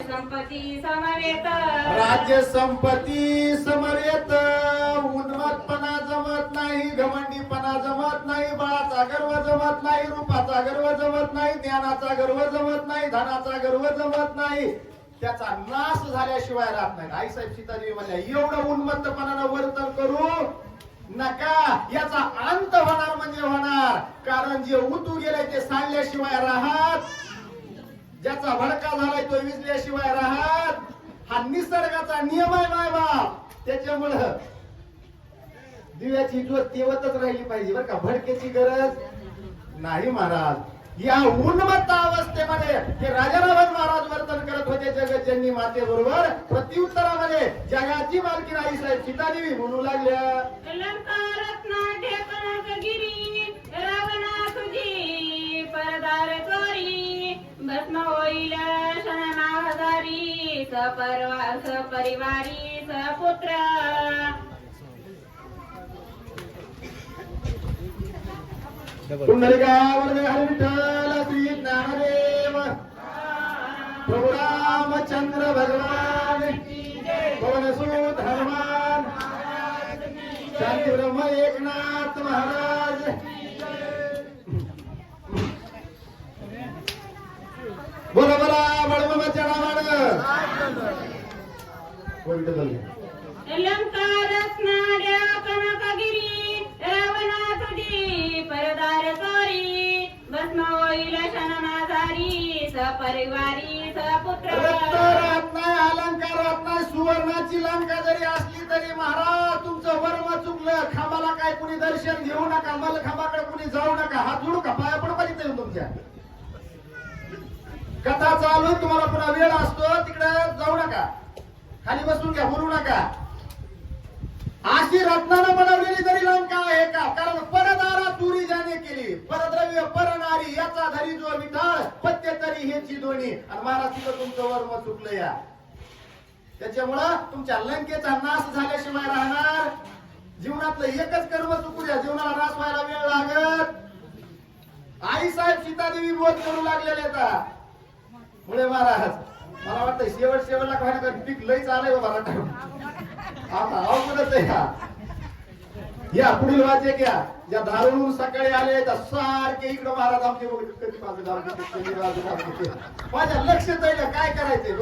संपत्ती समवेत राज्य संपत्ती समवेत उन्मत्तपणा जमत नाही, घमंडीपणा जमत नाही, बळाचा गर्व जमत नाही, रूपाचा गर्व जमत नाही, ज्ञानाचा गर्व जमत नाही, धनाचा गर्व जमत नाही, त्याचा नाश झाल्याशिवाय राहत नाही. आईसाहेब सीतादेवी म्हणल्या एवढं उन्मत्तपणानं वर्तन करू नका, याचा अंत होणार म्हणजे होणार. कारण जे उतू गेले ते सांडल्याशिवाय राहत, ज्याचा भडका झालाय तो विजल्याशिवाय राहत. हा निसर्गाचा नियम आहे माय बाप. त्याच्यामुळं दिव्याची ज्योत तेवतच राहिली पाहिजे बरं का, भडकेची गरज नाही महाराज. या उन्मत्त अवस्थेमध्ये हे राजाराम महाराज वर्तन करत होते जगज्जननी माते बरोबर. प्रत्युत्तरामध्ये जगाची मालकी आईसाहेब सीतादेवी म्हणू लागल्या, लंका रत्न ढेकणागिरी रावणा तुझी परदार चोरी भस्म होईल शनमाहदारी सपरिवारी सपुत्र पुंडलिकावर हरी विठ्ठल श्री ज्ञानदेव प्रभु रामचंद्र भगवान पवनसुत हनुमान शांती ब्रह्म एकनाथ महाराज. बोला बोला बळबळ चढावाड लंका रत्न ढेकणागिरी रावणा तुझी परदार चोरी भस्म होईल शनमाधारी सपरिवारी सपुत्र. रत्न अलंकार रत्न सुवर्णाची लंका जरी असली तरी महाराज तुमचं वर्म चुकलं. खांबाला काय कुणी दर्शन घेऊ नका, मलखांबाकडे कुणी जाऊ नका, हात जोडू का पाया पण पाहिजे तुमच्या. कथा चालू तुम्हाला पुन्हा वेळ असतो तिकडे जाऊ नका, खाली बसून घ्या, बोलू नका. अशी रत्नानं बनवलेली जरी लंका आहे का, कारण परदारा तुरी ज्याने केली, परद्रव्य परनारी याचा धरी जो विठाळ पत्य तरी हेची दोन्ही. आणि महाराज तिथं तुमचं वर्म चुकलं या. त्याच्यामुळं तुमच्या लंकेचा नाश झाल्याशिवाय राहणार. जीवनातलं एकच कर्म चुकू द्या, जीवनाला नाश व्हायला वेळ लागत. आईसाहेब सीतादेवी बोध करू लागलेले आता मुळे महाराज. मला वाटतं शेवटला काय पीक लईच आलंय बाबा, आता अवघडच आहे. या पुढील वाचे घ्या, ज्या धारून सकाळी आले त्या सारखे इकडं महाराज आमचे माझं लक्ष काय करायचंय.